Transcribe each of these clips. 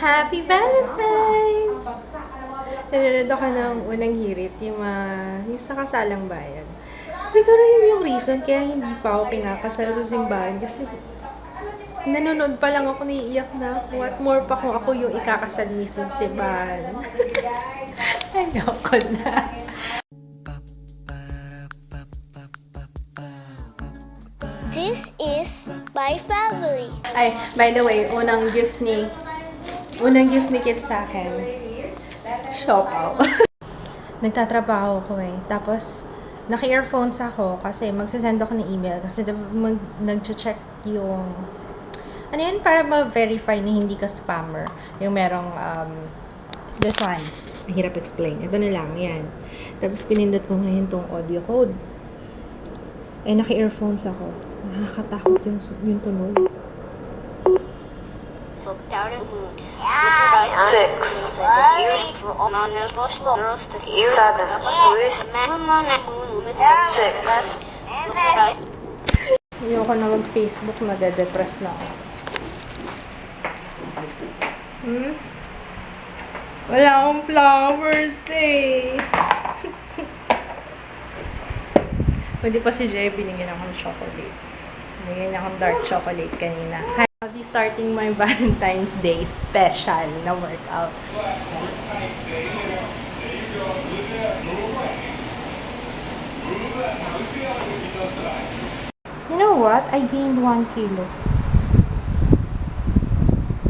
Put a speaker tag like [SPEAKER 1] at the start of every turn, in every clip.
[SPEAKER 1] Happy Valentine's! Nanonood ako ng unang hirit, yung sa kasalang bayan. Siguro yun yung reason kaya hindi pa ako pinakasal sa simbahan kasi nanonood pa lang ako, naiiyak na ako at more pa kung ako yung ikakasal mismo sa simbahan. Ayoko na.
[SPEAKER 2] This is my family.
[SPEAKER 1] Ay, by the way, unang gift ni Kit sa akin, siopaw. Nagtatrabaho ko eh. Tapos, naka-earphones ako kasi magsasend ako ng email kasi nag-check yung ano yun, para ma-verify na hindi ka spammer. Yung merong this one. Mahirap explain. Ito na lang, yan. Tapos pinindot ko ngayon tong audio code. Eh, naka-earphones ako. Nakakatakot yung tunog.
[SPEAKER 2] 6, 7, 6.
[SPEAKER 1] Ayoko na mag-Facebook, nade-depress na ako. Wala akong flowers eh. Pwede pa si Jay, binigyan ako ng chocolate. Binigyan niya akong dark chocolate kanina. I'll be starting my Valentine's Day special na workout. You know what? I gained 1 kilo.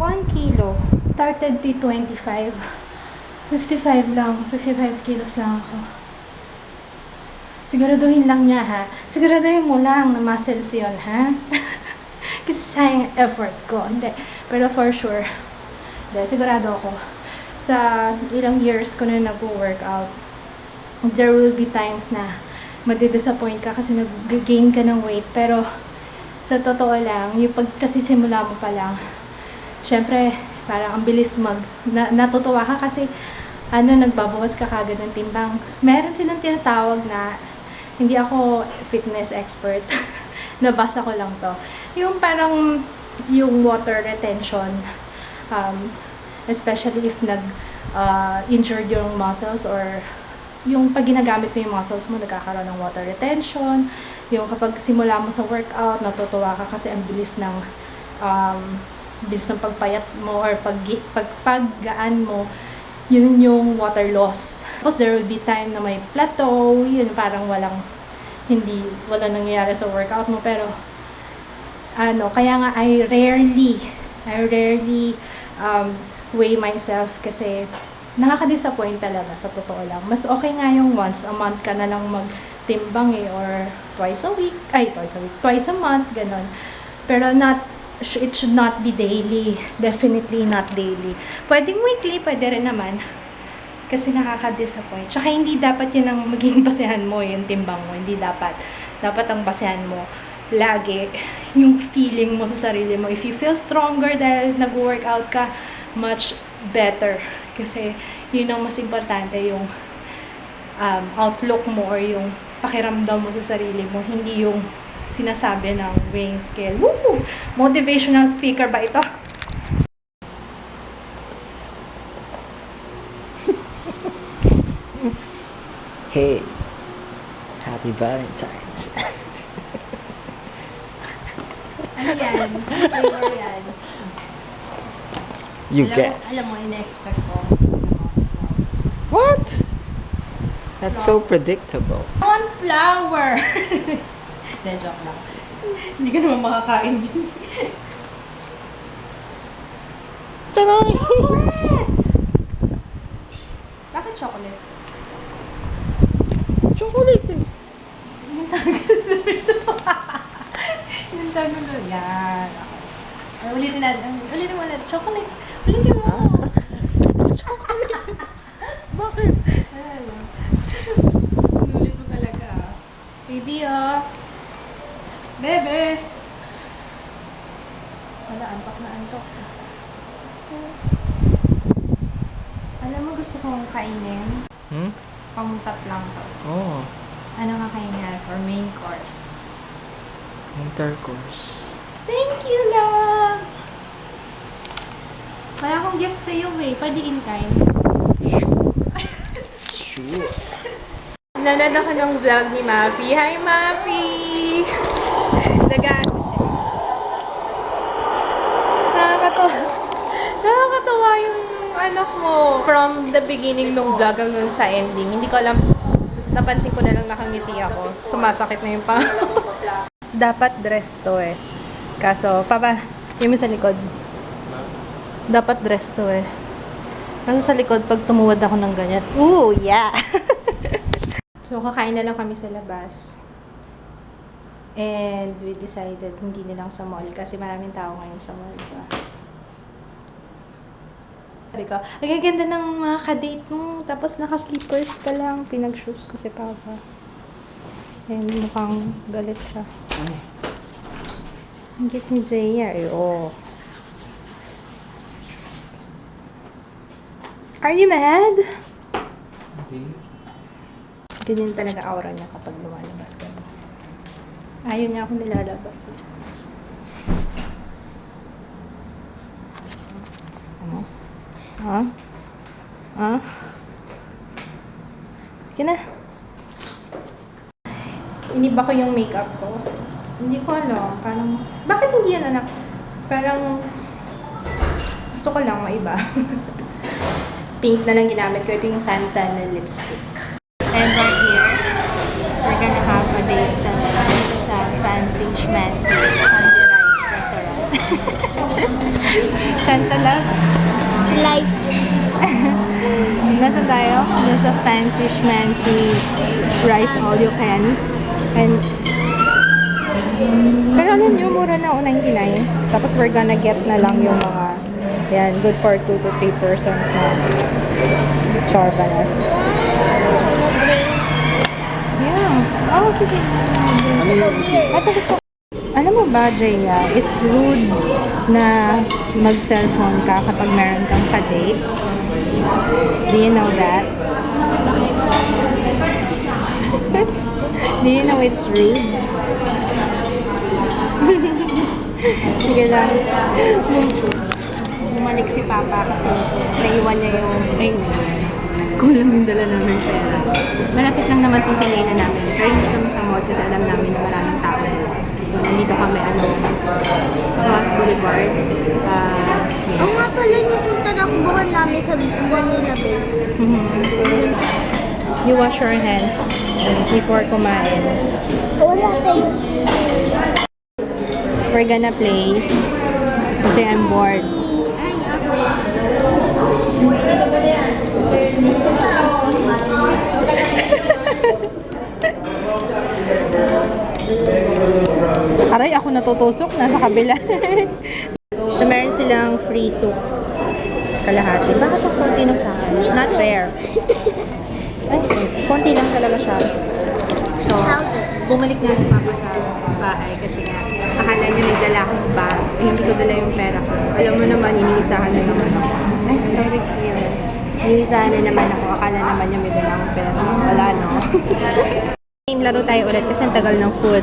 [SPEAKER 1] 1 kilo. Started di 25. 55 lang. 55 kilos lang ako. Siguraduhin lang niya, ha? Siguraduhin mo lang na muscles yun, ha? Kasi sayang effort ko. Hindi. Pero for sure, sigurado ako. Sa ilang years ko na nag-workout, there will be times na madidisappoint ka kasi nag-gain ka ng weight. Pero, sa totoo lang, yung kasi simula mo pa lang, syempre, parang ang bilis natutuwa ka kasi, nagbabawas ka kagad ng timbang. Meron silang tinatawag na, hindi ako fitness expert, nabasa ko lang to. Yung parang, yung water retention, especially if injured yung muscles or yung pag ginagamit mo yung muscles mo, nagkakaroon ng water retention. Yung kapag simula mo sa workout, natutuwa ka kasi ang bilis ng pagpayat mo or paggaan mo, yun yung water loss. Tapos there will be time na may plateau, yun parang wala nangyayari sa workout mo. Pero, kaya nga I rarely weigh myself kasi nakaka-disappoint talaga sa totoo lang. Mas okay nga yung once a month ka na lang magtimbang or twice a month, ganun. Pero it should not be daily. Definitely not daily. Pwedeng weekly, pwede rin naman. Kasi nakaka-disappoint. Tsaka hindi dapat yun ang maging basehan mo, yung timbang mo. Hindi dapat. Dapat ang basehan mo lagi yung feeling mo sa sarili mo. If you feel stronger dahil nag-workout ka, much better. Kasi yun ang mas importante, yung outlook mo or yung pakiramdam mo sa sarili mo. Hindi yung sinasabi ng weighing scale. Woo! Motivational speaker ba ito?
[SPEAKER 3] Hey, happy Valentine's.
[SPEAKER 1] Ano yan? Flavor yan.
[SPEAKER 3] You guess.
[SPEAKER 1] Alam mo, ina-expect ko.
[SPEAKER 3] What? That's so predictable.
[SPEAKER 1] One flower! Hindi, joke lang. Hindi ka naman makakain yun. Chocolate! Bakit chocolate?
[SPEAKER 3] Chocolate eh.
[SPEAKER 1] Yung tagal dito. Yung tagal dito. Yan. Okay. Ulitin natin. Ulitin mo ulit. Chocolate. Ulitin mo.
[SPEAKER 3] Chocolate. Bakit?
[SPEAKER 1] Ulit mo talaga. Baby, oh. Bebe. Wala, antok na antok. Alam mo, gusto kong kainin. Pamutat lang to.
[SPEAKER 3] Oh,
[SPEAKER 1] Ano kakainin for main course?
[SPEAKER 3] intercourse.
[SPEAKER 1] Thank you, love! Wala akong gift sa'yo eh. Pwede in kind.
[SPEAKER 3] Sure.
[SPEAKER 1] Nanood ako ng vlog ni Mafi. Hi, Mafi! Nakakatawa. Nakakatawa yung anak mo. From the beginning ng vlog hanggang sa ending. Hindi ko alam. Napansin ko na lang nakangiti ako. Sumasakit na yung pang. Dapat dress to eh. Kaso, yung sa likod. Dapat dress to eh. Kaso sa likod, pag tumuwad ako ng ganyan. Ooh, yeah! So, kakain na lang kami sa labas. And we decided hindi na lang sa mall kasi maraming tao ngayon sa mall, diba? Sabi ko, ang gaganda ng mga ka-date mo. Tapos naka-slippers ka lang. Pinag-shoes ko si Papa. And mukhang galit siya. Ang cute ni Jaya eh, oh. Are you mad? Ganyan talaga aura niya kapag lumalabas ka. Ayaw niya akong nilalabas. Eh. Ano? Ha? Ha? Sige na. Iniba ko yung makeup ko. Hindi ko alam. Parang, bakit hindi yan anak? Parang, gusto ko lang maiba. Pink na lang ginamit ko. Ito yung Sansa na lipstick. And we're here. We're gonna have a date sa fancy schmancy Sunday Rice restaurant. Santa love?
[SPEAKER 2] Slice.
[SPEAKER 1] Nasa tayo? Nasa fancy schmancy rice all you can. And pero alam nyo, mura na o 99. Tapos we're gonna get na lang yung mga yan, good for 2 to 3 persons na chorbanas. Yeah. Oh, sige. At gusto. Alam mo ba, Jaya, it's rude na mag-cellphone ka kapag meron kang ka-date. Do you know that? Do you know it's rude? Sige lang. Bumalik si Papa kasi naiwan niya yung ring. Kulang yung dala namin pera. Malapit lang naman itong pinainan namin. Pero hindi kami sa mall kasi alam namin na maraming tao. So, nandito kami, Ross Boulevard.
[SPEAKER 2] Oo nga pala yung tatakbuhan namin sa Manila Bay.
[SPEAKER 1] You wash your hands before kumain.
[SPEAKER 2] Wala tayo.
[SPEAKER 1] We're gonna play kasi I'm bored. Aray, ako natutusok. Nasa kabila. So, meron silang free soup. Kalahati. Bakit ang konti nung sa akin? Not fair. Ay, konti lang talaga siya. So, bumalik nga si Papa sa bahay kasi nga, akala niya may dala akong bag. Eh, hindi ko dala yung pera ko. Alam mo naman, iniisahan na naman ako. Ay, sorry, sa'yo. Iniisahan na naman ako. Akala naman niya may dala akong pera. Wala, no? Laro tayo ulit kasi ang tagal ng food.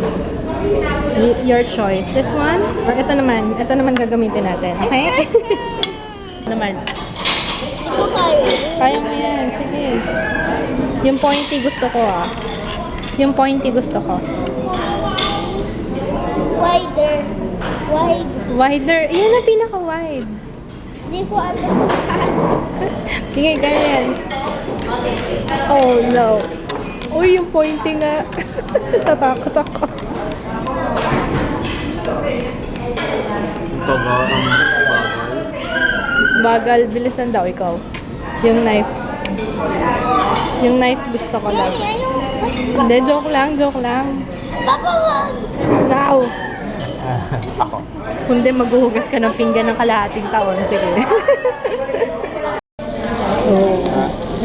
[SPEAKER 1] Your choice. This one? Or ito naman? Ito naman gagamitin natin. Okay? Ito naman.
[SPEAKER 2] Hindi ko kaya.
[SPEAKER 1] Kaya mo yan. Sige. Yung pointy gusto ko ah. Yung pointy gusto ko.
[SPEAKER 2] Wider. Wide.
[SPEAKER 1] Wider. Yan ang pinaka-wide.
[SPEAKER 2] Hindi ko alam kung paano.
[SPEAKER 1] Sige, ganyan. Oh, no. Uy, yung pointy nga. Tatakot ako. Bagal. Bilisan daw ikaw. Yung knife. Yung knife gusto ko lang. Hindi, joke lang, joke lang.
[SPEAKER 2] Papa, wag.
[SPEAKER 1] Now. Kundi maghuhugas ka ng pinggan ng kalahating taon. Sige. Oh.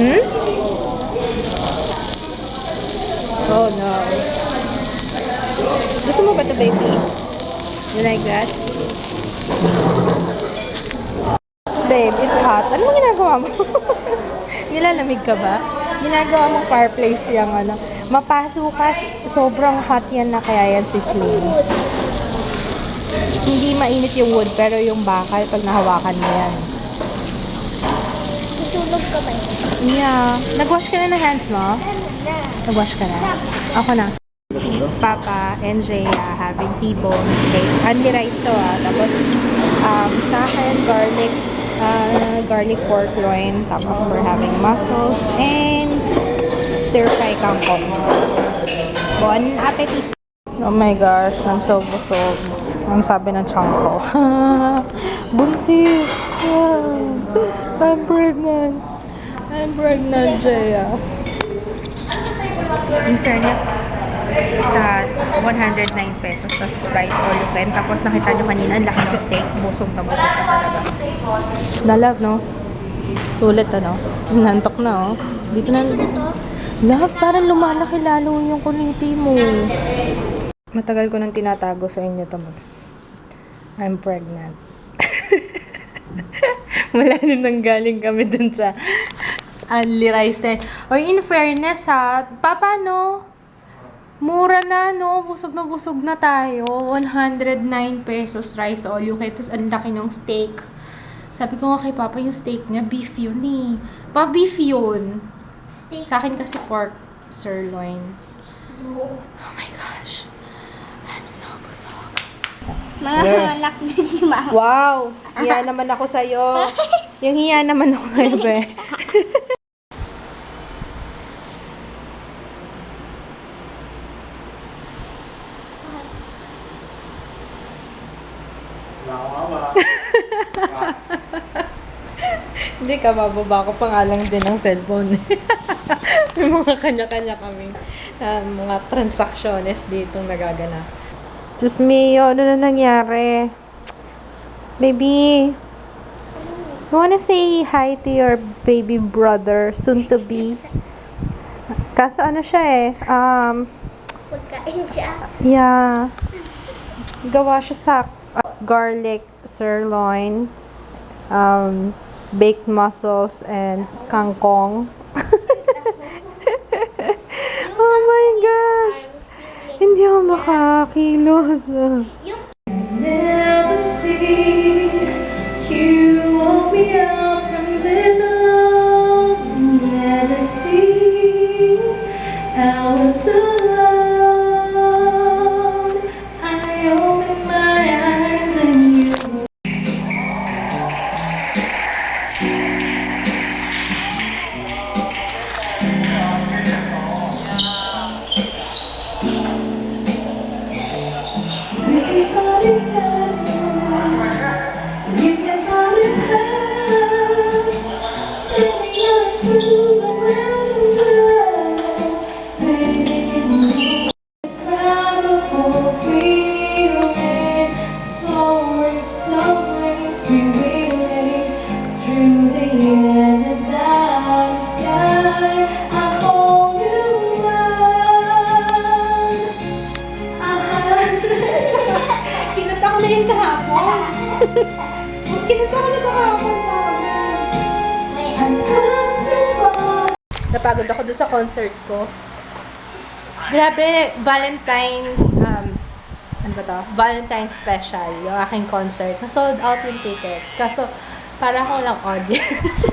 [SPEAKER 1] Hmm? Oh no. Gusto mo ba ito, baby? You like that? Babe, it's hot. Ano mo ginagawa mo? Nilalamig ka ba? Ginagawa mong fireplace yung ano. Mapasukas. Sobrang hot yan na kaya yan si Flynn. Hindi mainit yung wood, pero yung bakal, pag nahawakan mo yan,
[SPEAKER 2] magkamay.
[SPEAKER 1] Yeah. Nag-wash ka na ng hands mo?
[SPEAKER 2] Na.
[SPEAKER 1] Nag-wash ka na? Ako na. Si Papa and Jaya having T-bone steak. Only rice to Tapos, sa akin, garlic pork loin. Tapos, we're having mussels and stir-fry kangkong. Bon appetit! Oh my gosh, I'm so busog. Ang sabi ng chunk ko. Buntis! I'm pregnant. I'm pregnant, Jaya. In fairness, sa 109 pesos, tas price all you can. Tapos nakita nyo kanina, ang laki ng steak. Busog na busog ka talaga. Na-love, no? Sulit, ano? Nantok na, oh. Dito na. Love, parang lumalaki lalo yung kuliti mo. Matagal ko nang tinatago sa inyo to, I'm pregnant. Wala nang galing kami dun sa only rice na. Or in fairness paano? Mura na, no? Busog na tayo. 109 pesos rice all you can. Tapos ang laki ng steak. Sabi ko nga kay Papa, yung steak niya, beef yun eh. Beef yun. Sa akin kasi pork sirloin. Oh my gosh. I'm so busog.
[SPEAKER 2] Mga anak na si Mama.
[SPEAKER 1] Wow! Hiya naman ako sa'yo. Yung hiya naman ako sa'yo, be. Hindi ka bababa ko pa nga lang din ng cellphone. May mga kanya-kanya kaming mga transactions dito nagaganap. Diyos mio, ano na nangyari? Baby, you wanna say hi to your baby brother, soon to be? Kaso ano siya
[SPEAKER 2] Pagkain siya.
[SPEAKER 1] yeah. Gawa siya sa garlic sirloin, baked mussels, and kangkong. Oh my gosh! Hindi ako makakilos. Never see you walk me out from this alone. Never see I was alone. I open my eyes and you. Kinanta ko na yun kahapon. Kinanta ko na kahapon. Napagod ako doon sa concert ko. Grabe, Valentine's, ano ba to? Valentine's special, yung aking concert. Na-sold out yung tickets. Kaso, para ako lang audience.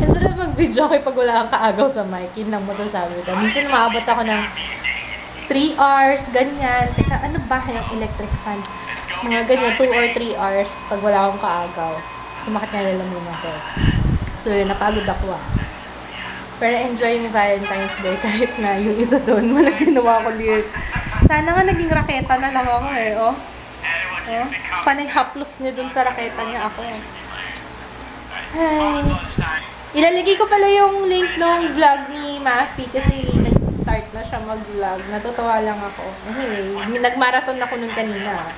[SPEAKER 1] Instead of mag-video ako pag wala kang kaagaw sa mic, yun lang masasabi ko. Minsan maabot ako ng 3 hours, ganyan. Teka, ano ba yung electric fan? Mga ganyan, 2 or 3 hours pag wala akong kaagaw. Sumakit na lalamunan ako. So, yun, napagod ako Pero enjoy yung Valentine's Day kahit na yung isa doon, walang ginawa ko liit. Sana nga naging raketa na lang ako Panay haplos niya dun sa raketa niya ako Ay. Ilalagay ko pala yung link ng vlog ni Mafi kasi nag-start na siya mag-vlog. Natutuwa lang ako. Anyway, nag-marathon ako nun kanina.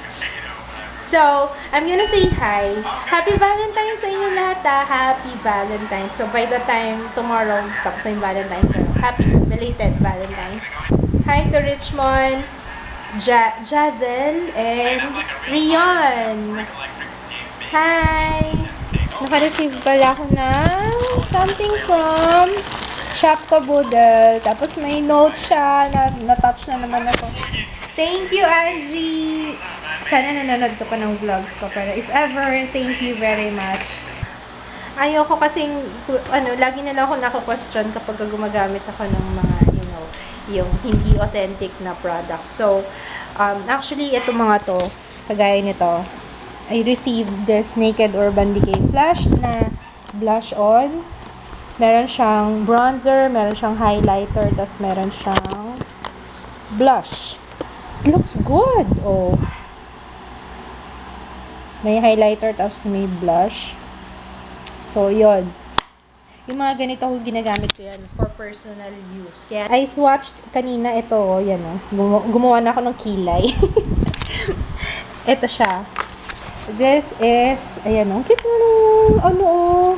[SPEAKER 1] So, I'm gonna say hi. Happy Valentine's sa inyo lahat Happy Valentine's. So, by the time tomorrow, tapos na yung Valentine's. Happy belated Valentine's. Hi to Richmond, Jazel, and Rion. Hi! Naka-receive pala ako ng something from Shop Kaboodle. Tapos may note siya na na-touch na naman ako. Thank you, Angie! Sana nanonood ka pa ng vlogs ko. Pero if ever, thank you very much. ayoko kasing, lagi na lang ako nako-question kapag gumagamit ako ng mga, yung hindi authentic na products. So, actually, ito mga to, kagaya nito, I received this Naked Urban Decay Flash na blush on. Meron siyang bronzer, meron siyang highlighter, tas meron siyang blush. It looks good! Oh. May highlighter, tapos may blush. So, yun. Yung mga ganito ko ginagamit ko yan for personal use. Kaya, I swatched kanina ito, yan o. Gumawa na ako ng kilay. Ito siya. This is, ayan o. Cute mo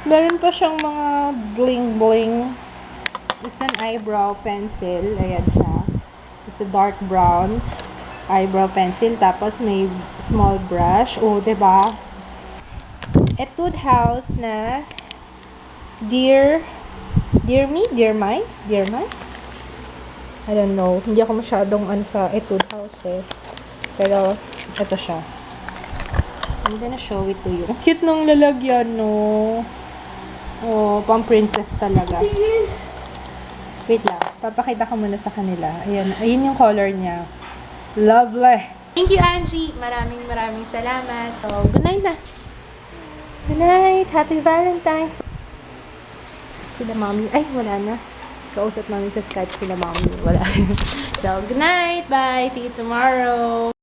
[SPEAKER 1] meron pa siyang mga bling-bling. It's an eyebrow pencil. Ayan siya. It's a dark brown eyebrow pencil. Tapos may small brush. Oh, diba? Etude House na Dear Me? Dear Mine? I don't know. Hindi ako masyadong sa Etude House eh. Pero, ito siya. I'm gonna show it to you. Ang cute nung lalagyan, no? Oh, pang princess talaga. Wait lang. Papakita ko muna sa kanila. Ayan. Ayun yung color niya. Lovely! Thank you, Angie! Maraming salamat. So, good night na! Good night! Happy Valentine's! Sila mommy. Ay, wala na. Kausap namin sa Skype sila mommy. Wala. So, good night! Bye! See you tomorrow!